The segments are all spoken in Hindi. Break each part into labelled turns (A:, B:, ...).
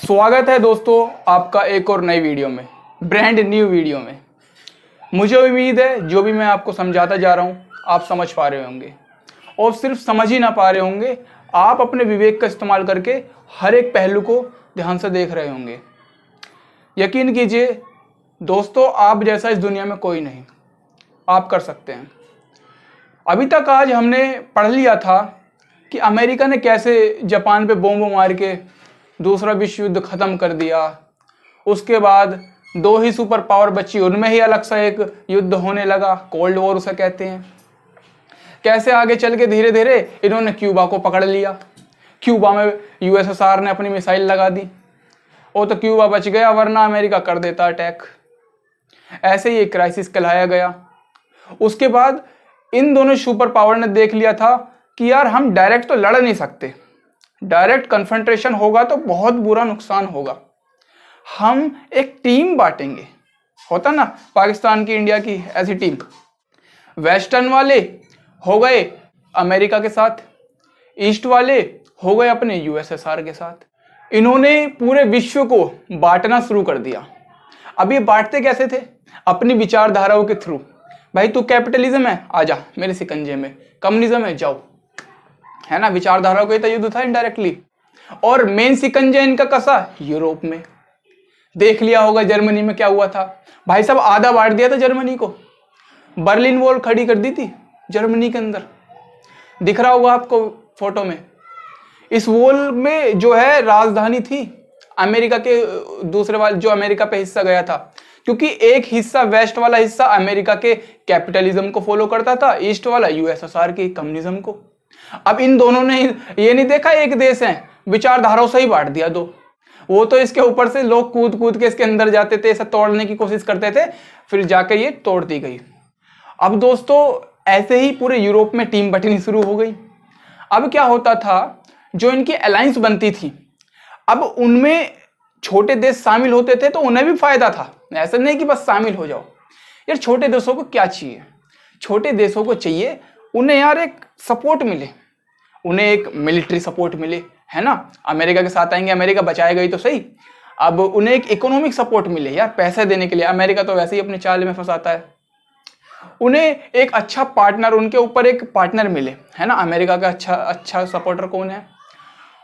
A: स्वागत है दोस्तों आपका एक और नई वीडियो में, ब्रांड न्यू वीडियो में। मुझे उम्मीद है जो भी मैं आपको समझाता जा रहा हूँ आप समझ पा रहे होंगे, और सिर्फ समझ ही ना पा रहे होंगे, आप अपने विवेक का इस्तेमाल करके हर एक पहलू को ध्यान से देख रहे होंगे। यकीन कीजिए दोस्तों, आप जैसा इस दुनिया में कोई नहीं, आप कर सकते हैं। अभी तक आज हमने पढ़ लिया था कि अमेरिका ने कैसे जापान पे बॉम्ब मार के दूसरा विश्व युद्ध खत्म कर दिया। उसके बाद दो ही सुपर पावर बची, उनमें ही अलग सा एक युद्ध होने लगा, कोल्ड वॉर उसे कहते हैं। कैसे आगे चल के धीरे धीरे इन्होंने क्यूबा को पकड़ लिया। क्यूबा में यूएसएसआर ने अपनी मिसाइल लगा दी, वो तो क्यूबा बच गया, वरना अमेरिका कर देता अटैक। ऐसे ही एक क्राइसिस कहलाया गया। उसके बाद इन दोनों सुपर पावर ने देख लिया था कि यार हम डायरेक्ट तो लड़ नहीं सकते, डायरेक्ट कन्फ्रंटेशन होगा तो बहुत बुरा नुकसान होगा। हम एक टीम बांटेंगे, होता ना पाकिस्तान की, इंडिया की, ऐसी टीम। वेस्टर्न वाले हो गए अमेरिका के साथ, ईस्ट वाले हो गए अपने यूएसएसआर के साथ। इन्होंने पूरे विश्व को बांटना शुरू कर दिया। अब ये बांटते कैसे थे? अपनी विचारधाराओं के थ्रू। भाई तू कैपिटलिज्म है, आजा मेरे सिकंजे में। कम्युनिज्म है, जाओ, है ना। विचारधाराओं का युद्ध था इनडायरेक्टली। और मेन सिकंजा इनका कसा यूरोप में। देख लिया होगा जर्मनी में क्या हुआ था। भाई साहब आधा बांट दिया था जर्मनी को, बर्लिन वॉल खड़ी कर दी थी जर्मनी के अंदर। दिख रहा होगा आपको फोटो में। इस वॉल में जो है राजधानी थी अमेरिका के दूसरे वाले, जो अमेरिका पे हिस्सा गया था, क्योंकि एक हिस्सा वेस्ट वाला हिस्सा अमेरिका के कैपिटलिज्म को फॉलो करता था, ईस्ट वाला यूएसएसआर के कम्युनिज्म को। अब इन दोनों ने ये नहीं देखा एक देश है, विचारधाराओं से ही बांट दिया दो। वो तो इसके ऊपर से लोग कूद कूद के इसके अंदर जाते थे, इसे तोड़ने की कोशिश करते थे, फिर जाके ये तोड़ दी गई। अब दोस्तों ऐसे ही पूरे यूरोप में टीम बंटनी शुरू हो गई। अब क्या होता था, जो इनकी अलायंस बनती थी, अब उनमें छोटे देश शामिल होते थे तो उन्हें भी फायदा था। ऐसा नहीं कि बस शामिल हो जाओ। यार छोटे देशों को क्या चाहिए? छोटे देशों को चाहिए उन्हें यार एक सपोर्ट मिले, उन्हें एक मिलिट्री सपोर्ट मिले, है ना। अमेरिका के साथ आएंगे, अमेरिका बचाएगा ही तो सही। अब उन्हें एक इकोनॉमिक सपोर्ट मिले यार, पैसे देने के लिए। अमेरिका तो वैसे ही अपने चाल में फंसाता है। उन्हें एक अच्छा पार्टनर, उनके ऊपर एक पार्टनर मिले, है ना। अमेरिका का अच्छा सपोर्टर कौन है?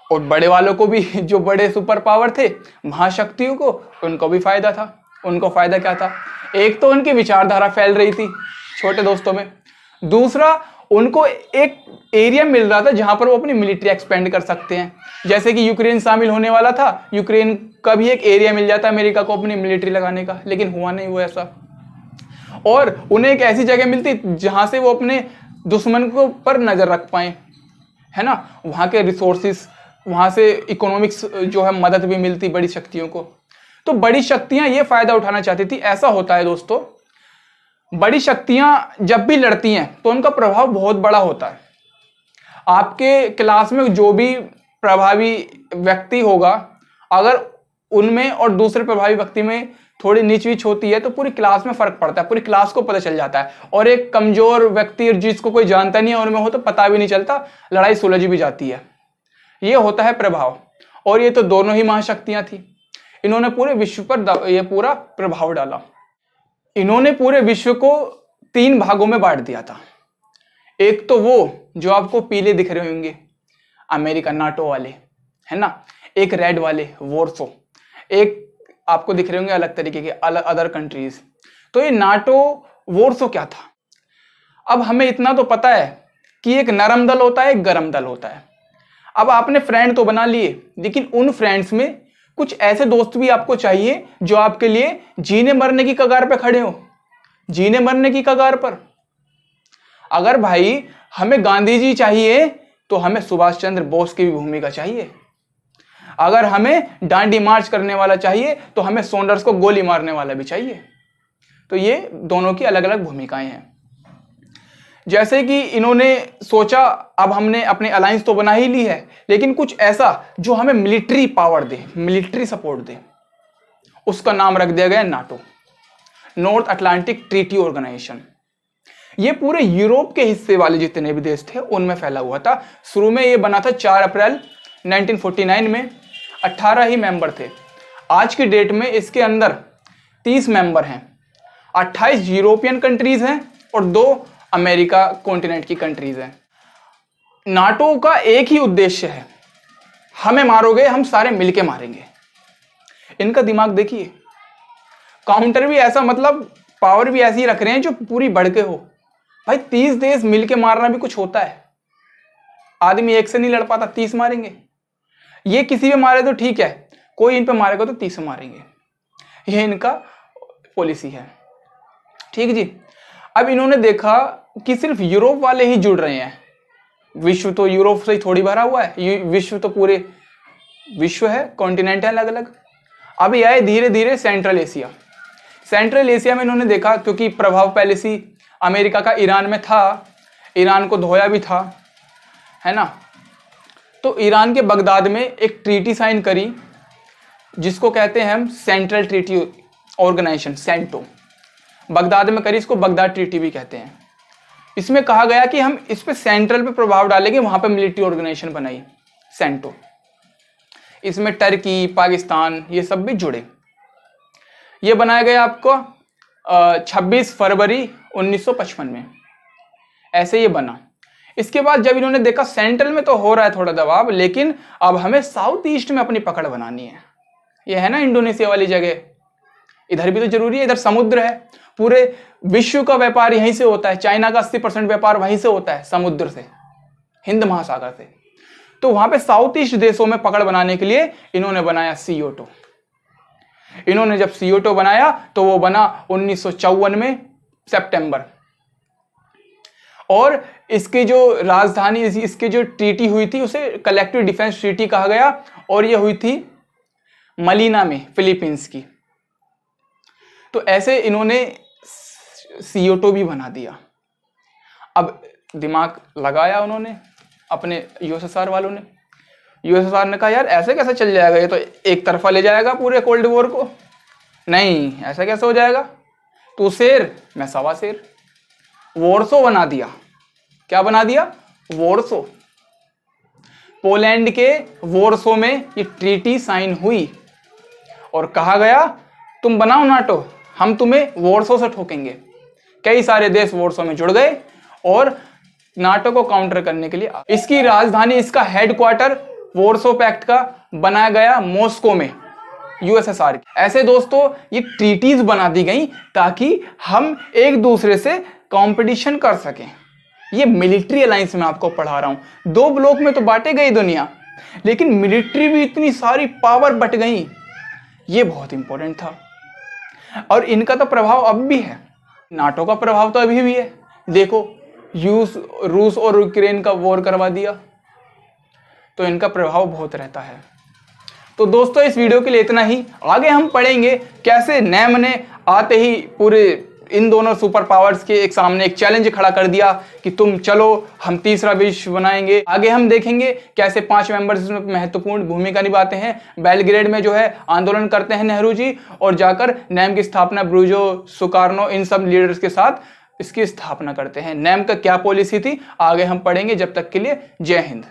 A: और बड़े वालों को भी, जो बड़े सुपर पावर थे, महाशक्तियों को, उनको भी फायदा था। उनको फायदा क्या था? एक तो उनकी विचारधारा फैल रही थी छोटे दोस्तों में, दूसरा उनको एक एरिया मिल रहा था जहां पर वो अपनी मिलिट्री एक्सपेंड कर सकते हैं। जैसे कि यूक्रेन शामिल होने वाला था, यूक्रेन का भी एक एरिया मिल जाता अमेरिका को अपनी मिलिट्री लगाने का, लेकिन हुआ नहीं वो ऐसा। और उन्हें एक ऐसी जगह मिलती जहां से वो अपने दुश्मन को पर नजर रख पाए, है ना। वहां के रिसोर्सिस, वहां से इकोनॉमिक्स जो है मदद भी मिलती बड़ी शक्तियों को। तो बड़ी शक्तियां ये फायदा उठाना चाहती थी। ऐसा होता है दोस्तों, बड़ी शक्तियां जब भी लड़ती हैं तो उनका प्रभाव बहुत बड़ा होता है। आपके क्लास में जो भी प्रभावी व्यक्ति होगा, अगर उनमें और दूसरे प्रभावी व्यक्ति में थोड़ी नीच वीच होती है तो पूरी क्लास में फर्क पड़ता है, पूरी क्लास को पता चल जाता है। और एक कमजोर व्यक्ति जिसको कोई जानता नहीं है उनमें हो तो पता भी नहीं चलता, लड़ाई सुलझ भी जाती है। ये होता है प्रभाव। और ये तो दोनों ही महाशक्तियां थी। इन्होंने पूरे विश्व पर ये पूरा प्रभाव डाला। इन्होंने पूरे विश्व को 3 भागों में बांट दिया था। एक तो वो जो आपको पीले दिख रहे होंगे, अमेरिका नाटो वाले, है ना। एक रेड वाले वॉर्सो, एक आपको दिख रहे होंगे अलग तरीके के अदर कंट्रीज। तो ये नाटो वॉर्सो क्या था? अब हमें इतना तो पता है कि एक नरम दल होता है, एक गरम दल होता है। अब आपने फ्रेंड तो बना लिए, लेकिन उन फ्रेंड्स में कुछ ऐसे दोस्त भी आपको चाहिए जो आपके लिए जीने मरने की कगार पे खड़े हो, जीने मरने की कगार पर। अगर भाई हमें गांधी जी चाहिए तो हमें सुभाष चंद्र बोस की भी भूमिका चाहिए। अगर हमें डांडी मार्च करने वाला चाहिए तो हमें सॉन्डर्स को गोली मारने वाला भी चाहिए। तो ये दोनों की अलग अलग भूमिकाएं हैं। जैसे कि इन्होंने सोचा, अब हमने अपने अलायंस तो बना ही ली है, लेकिन कुछ ऐसा जो हमें मिलिट्री पावर दे, मिलिट्री सपोर्ट दे। उसका नाम रख दिया गया NATO, North Atlantic Treaty Organization. ये पूरे यूरोप के हिस्से वाले जितने भी देश थे उनमें फैला हुआ था। शुरू में ये बना था 4 अप्रैल 1949 में। 18 ही मेंबर थे। आज की डेट में इसके अंदर 30 मेंबर हैं, 28 यूरोपियन कंट्रीज हैं और 2 अमेरिका कॉन्टिनेंट की कंट्रीज हैं। नाटो का एक ही उद्देश्य है, हमें मारोगे हम सारे मिलके मारेंगे। इनका दिमाग देखिए, काउंटर भी ऐसा, मतलब पावर भी ऐसी रख रहे हैं जो पूरी बढ़ के हो। भाई 30 देश मिलके मारना भी कुछ होता है, आदमी एक से नहीं लड़ पाता, 30 मारेंगे। ये किसी पे मारे तो ठीक है, कोई इन पे मारेगा तो 30 मारेंगे। ये इनका पॉलिसी है, ठीक जी। अब इन्होंने देखा कि सिर्फ यूरोप वाले ही जुड़ रहे हैं, विश्व तो यूरोप से ही थोड़ी भरा हुआ है, विश्व तो पूरे विश्व है, कॉन्टिनेंट है अलग अलग। अब ये आए धीरे धीरे सेंट्रल एशिया। सेंट्रल एशिया में इन्होंने देखा, क्योंकि प्रभाव पहले से अमेरिका का ईरान में था, ईरान को धोया भी था, है ना। तो ईरान के बगदाद में एक ट्रीटी साइन करी जिसको कहते हैं हम central treaty organization, CENTO. Baghdad में करी, इसको बगदाद ट्रीटी भी कहते हैं। इसमें कहा गया कि हम इस पे सेंट्रल पे प्रभाव डालेंगे, वहां पे मिलिट्री ऑर्गेनाइजेशन बनाई सेंटो। इसमें टर्की, पाकिस्तान ये सब भी जुड़े। ये बनाया गया आपको 26 फरवरी 1955 में, ऐसे ये बना। इसके बाद जब इन्होंने देखा सेंट्रल में तो हो रहा है थोड़ा दबाव, लेकिन अब हमें साउथ ईस्ट में अपनी पकड़ बनानी है। ये है ना इंडोनेशिया वाली जगह, इधर भी तो जरूरी है, इधर समुद्र है, पूरे विश्व का व्यापार यहीं से होता है। चाइना का 80% व्यापार वहीं से होता है, समुद्र से, हिंद महासागर से। तो वहां पे साउथ ईस्ट देशों में पकड़ बनाने के लिए इन्होंने बनाया CO2। इन्होंने जब CO2 बनाया तो वो बना 1954 में सितंबर। और इसकी जो राजधानी, इसकी जो ट्रीटी हुई थी उसे कलेक्टिव डिफेंस ट्रीटी कहा गया, और ये हुई थी मलीना में, फिलीपींस की। तो ऐसे इन्होंने CO2 भी बना दिया। अब दिमाग लगाया उन्होंने, अपने USSR वालों ने। USSR ने कहा यार ऐसे कैसे चल जाएगा, ये तो एक तरफा ले जाएगा पूरे कोल्ड वॉर को। नहीं, ऐसा कैसे हो जाएगा, तू शेर मैं सवा शेर। वॉर्सो बना दिया। क्या बना दिया? वॉर्सो। पोलैंड के वॉर्सो में ये ट्रीटी साइन हुई और कहा गया तुम बनाओ नाटो, हम तुम्हें वॉर्सो से ठोकेंगे। कई सारे देश वॉर्सो में जुड़ गए और नाटो को काउंटर करने के लिए इसकी राजधानी, इसका हेडक्वार्टर वॉर्सो पैक्ट का बनाया गया मॉस्को में, USSR की। ऐसे दोस्तों ये ट्रीटीज बना दी गई ताकि हम एक दूसरे से कंपटीशन कर सकें। ये मिलिट्री अलायंस में आपको पढ़ा रहा हूं। 2 ब्लॉक में तो बांटे गई दुनिया, लेकिन मिलिट्री भी इतनी सारी पावर बट गई, ये बहुत इंपॉर्टेंट था। और इनका तो प्रभाव अब भी है, नाटो का प्रभाव तो अभी भी है। देखो रूस और यूक्रेन का वॉर करवा दिया, तो इनका प्रभाव बहुत रहता है। तो दोस्तों इस वीडियो के लिए इतना ही। आगे हम पढ़ेंगे कैसे नेम ने आते ही पूरे इन दोनों सुपर पावर्स के एक सामने एक चैलेंज खड़ा कर दिया कि तुम चलो हम तीसरा विश्व बनाएंगे। आगे हम देखेंगे कैसे 5 मेंबर्स इसमें महत्वपूर्ण भूमिका निभाते हैं। बेलग्रेड में जो है आंदोलन करते हैं नेहरू जी, और जाकर नेम की स्थापना ब्रूजो, सुकार्नो इन सब लीडर्स के साथ इसकी स्थापना करते हैं। नेम का क्या पॉलिसी थी आगे हम पढ़ेंगे। जब तक के लिए जय हिंद।